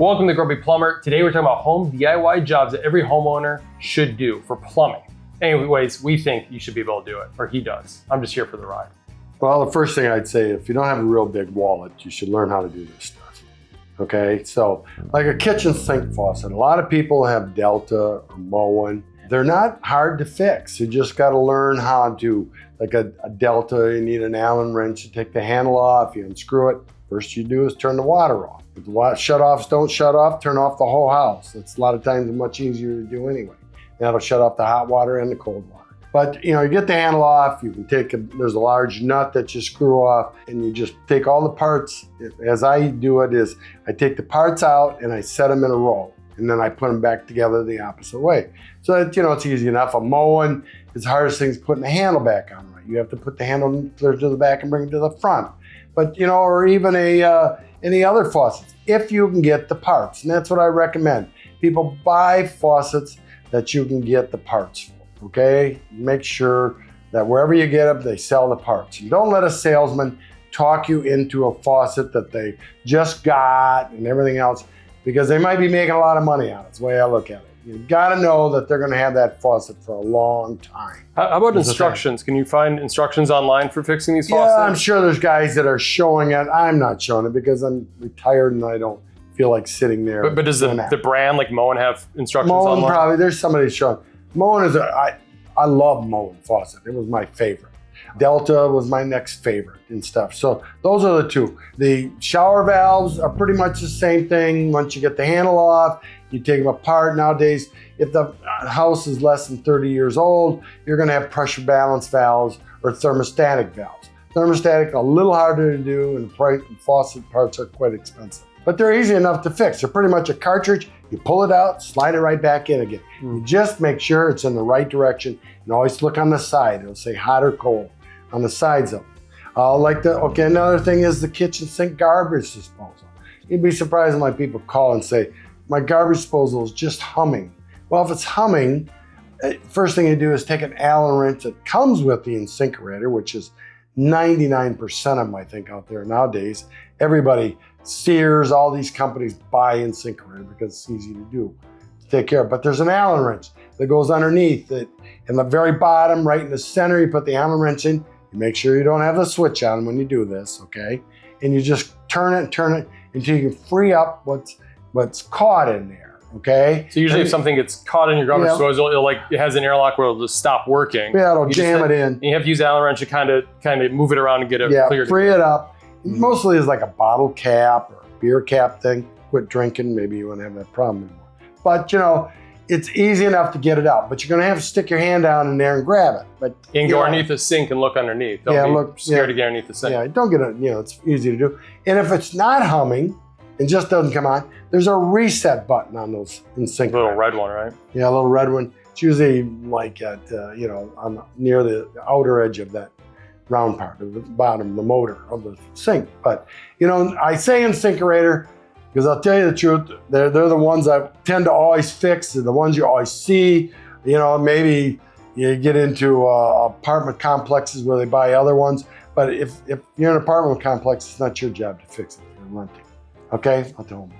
Welcome to Grumpy Plumber. Today we're talking about home DIY jobs that every homeowner should do for plumbing. Anyways, we think you should be able to do it, or he does. I'm just here for the ride. Well, the first thing I'd say, if you don't have a real big wallet, you should learn how to do this stuff. Okay, so like a kitchen sink faucet, a lot of people have Delta or Moen. They're not hard to fix. You just got to learn how to, like a Delta, you need an Allen wrench to take the handle off, you unscrew it. First you do is turn the water off. If the shutoffs don't shut off, turn off the whole house. It's a lot of times much easier to do anyway. That'll shut off the hot water and the cold water. But you get the handle off, you can there's a large nut that you screw off, and you just take all the parts. As I do it is, I take the parts out and I set them in a row, and then I put them back together the opposite way. So that, it's easy enough. A Moen, the hardest thing is putting the handle back on right. You have to put the handle clear to the back and bring it to the front. But or even any other faucets, if you can get the parts. And that's what I recommend. People buy faucets that you can get the parts for, okay? Make sure that wherever you get them, they sell the parts. And don't let a salesman talk you into a faucet that they just got and everything else, because they might be making a lot of money on it. That's the way I look at it. You gotta know that they're gonna have that faucet for a long time. How about instructions? Can you find instructions online for fixing these faucets? Yeah, I'm sure there's guys that are showing it. I'm not showing it because I'm retired and I don't feel like sitting there. But does the brand like Moen have instructions Moen online? Probably, there's somebody showing. Moen is I love Moen faucet. It was my favorite. Delta was my next favorite and stuff. So those are the two. The shower valves are pretty much the same thing. Once you get the handle off, you take them apart. Nowadays, if the house is less than 30 years old, you're gonna have pressure balance valves or thermostatic valves. Thermostatic, a little harder to do, and the faucet parts are quite expensive. But they're easy enough to fix. They're pretty much a cartridge. You pull it out, slide it right back in again. You just make sure it's in the right direction, and always look on the side. It'll say hot or cold on the sides of them. Another thing is the kitchen sink garbage disposal. You'd be surprised when people call and say, my garbage disposal is just humming. Well, if it's humming, first thing you do is take an Allen wrench that comes with the incinerator, which is 99% of them, I think, out there nowadays. Everybody, Sears, all these companies buy incinerator because it's easy to do, to take care of. But there's an Allen wrench that goes underneath it. In the very bottom, right in the center, you put the Allen wrench in. You make sure you don't have the switch on when you do this, okay? And you just turn it until you can free up what's caught in there, okay? So usually if something gets caught in your garbage disposal, it has an airlock where it'll just stop working. Yeah, it'll jam it in. And you have to use Allen wrench to kind of move it around and get it cleared. Free it up. Mostly is like a bottle cap or a beer cap thing. Quit drinking, maybe you won't have that problem anymore. But it's easy enough to get it out, but you're gonna have to stick your hand down in there and grab it. But and go underneath the sink and look underneath. Don't be scared to get underneath the sink. Yeah, don't get it, it's easy to do. And if it's not humming and just doesn't come on, there's a reset button on those incinerators. A little red one, right? Yeah, a little red one. It's usually like at, near the outer edge of that round part of the bottom, the motor of the sink. But, I say incinerator because I'll tell you the truth, they're the ones I tend to always fix. They're the ones you always see. Maybe you get into apartment complexes where they buy other ones. But if you're in an apartment complex, it's not your job to fix it. You're renting. Okay? Not the homeowner.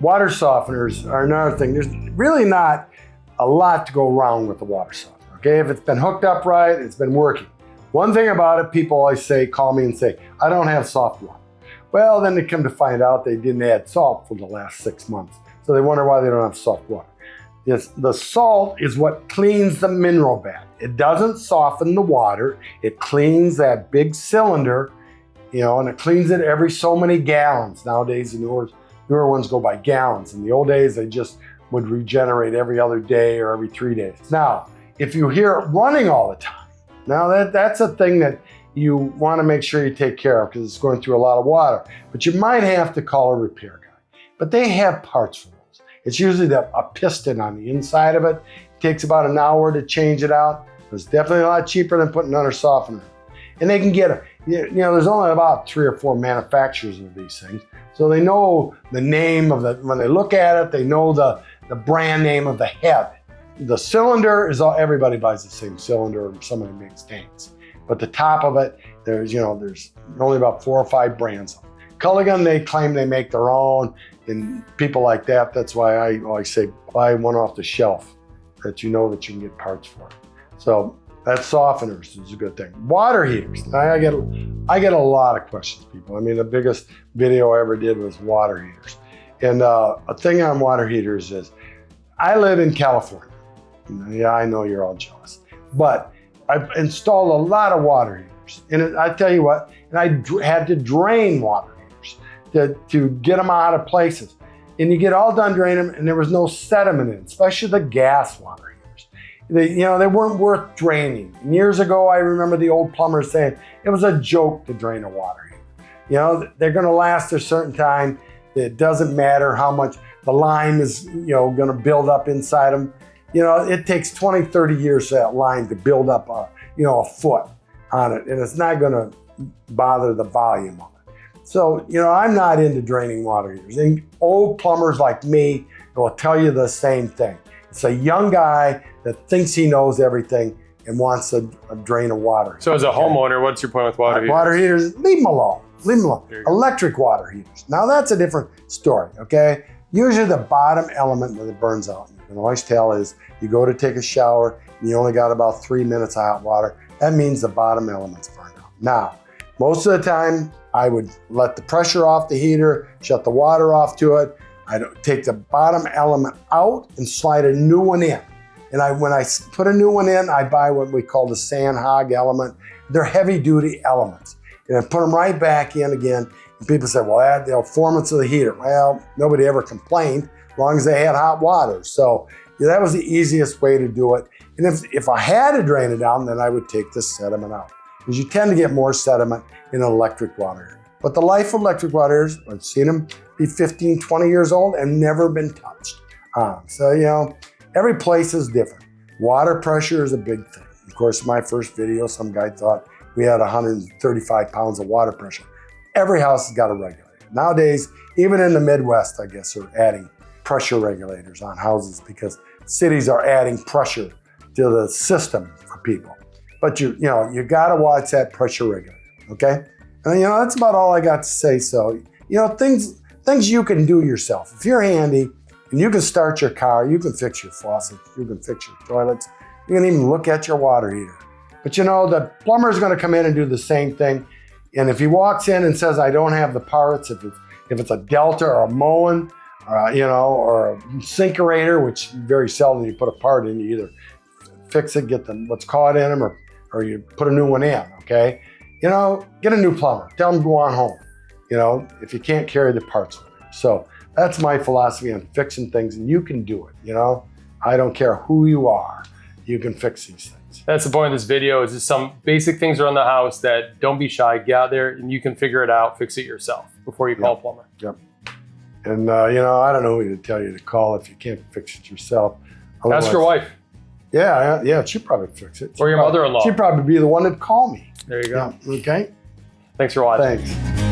Water softeners are another thing. There's really not a lot to go wrong with the water softener. Okay? If it's been hooked up right, it's been working. One thing about it, people always call me and say, I don't have soft water. Well, then they come to find out they didn't add salt for the last 6 months. So they wonder why they don't have soft water. Yes, the salt is what cleans the mineral bath. It doesn't soften the water. It cleans that big cylinder, and it cleans it every so many gallons. Nowadays, the newer ones go by gallons. In the old days, they just would regenerate every other day or every 3 days. Now, if you hear it running all the time, now that's a thing that you want to make sure you take care of because it's going through a lot of water. But you might have to call a repair guy. But they have parts for those. It's usually a piston on the inside of it. It takes about an hour to change it out. It's definitely a lot cheaper than putting another softener in. And they can get it. There's only about 3 or 4 manufacturers of these things. So they know the name of when they look at it, they know the brand name of the head. The cylinder is everybody buys the same cylinder, or somebody makes tanks. But the top of it, there's only about 4 or 5 brands of them. Color gun, they claim they make their own, and people like that. That's why I always say buy one off the shelf that you know that you can get parts for. So that softeners is a good thing. Water heaters. I get a lot of questions, people. I mean, the biggest video I ever did was water heaters. And a thing on water heaters is, I live in California. Yeah, I know you're all jealous, but I've installed a lot of water heaters. And I tell you what, and I had to drain water heaters to get them out of places. And you get all done draining them, and there was no sediment in, especially the gas water heaters. They weren't worth draining. And years ago, I remember the old plumbers saying it was a joke to drain a water heater. They're going to last a certain time. It doesn't matter how much the lime is, going to build up inside them. It takes 20, 30 years for that lime to build up a foot on it, and it's not going to bother the volume of it. So, I'm not into draining water heaters. And old plumbers like me will tell you the same thing. It's a young guy that thinks he knows everything and wants to drain a water. So as a homeowner, what's your point with water heaters? Water heaters, leave them alone. Leave them alone. Electric water heaters. Now that's a different story, okay? Usually the bottom element that it burns out, you can always tell, is you go to take a shower and you only got about 3 minutes of hot water. That means the bottom element's burned out. Now, most of the time, I would let the pressure off the heater, shut the water off to it. I'd take the bottom element out and slide a new one in. And when I put a new one in, I buy what we call the sand hog element. They're heavy duty elements. And I put them right back in again. And people say, well, the performance of the heater. Well, nobody ever complained as long as they had hot water. So that was the easiest way to do it. And if I had to drain it down, then I would take the sediment out, because you tend to get more sediment in an electric water heater. But the life of electric water heaters, I've seen them be 15, 20 years old and never been touched. So, every place is different. Water pressure is a big thing. Of course, my first video, some guy thought we had 135 pounds of water pressure. Every house has got a regulator. Nowadays, even in the Midwest, I guess, are adding pressure regulators on houses because cities are adding pressure to the system for people. But you gotta watch that pressure regulator, okay? And that's about all I got to say. So, things you can do yourself. If you're handy and you can start your car, you can fix your faucet, you can fix your toilets, you can even look at your water heater. But the plumber is going to come in and do the same thing. And if he walks in and says, I don't have the parts, if it's a Delta or a Moen, or a Sinkerator, which very seldom you put a part in, you either fix it, get what's caught in them, or you put a new one in, okay? Get a new plumber. Tell him to go on home, if you can't carry the parts with you. So that's my philosophy on fixing things, and you can do it, I don't care who you are, you can fix these things. That's the point of this video, is just some basic things around the house that don't be shy, get out there and you can figure it out, fix it yourself before you call a plumber. Yep. And I don't know who to tell you to call if you can't fix it yourself. Ask your wife. Yeah, she'd probably fix it. Or your mother-in-law. She'd probably be the one that'd call me. There you go. Yeah, okay. Thanks for watching. Thanks.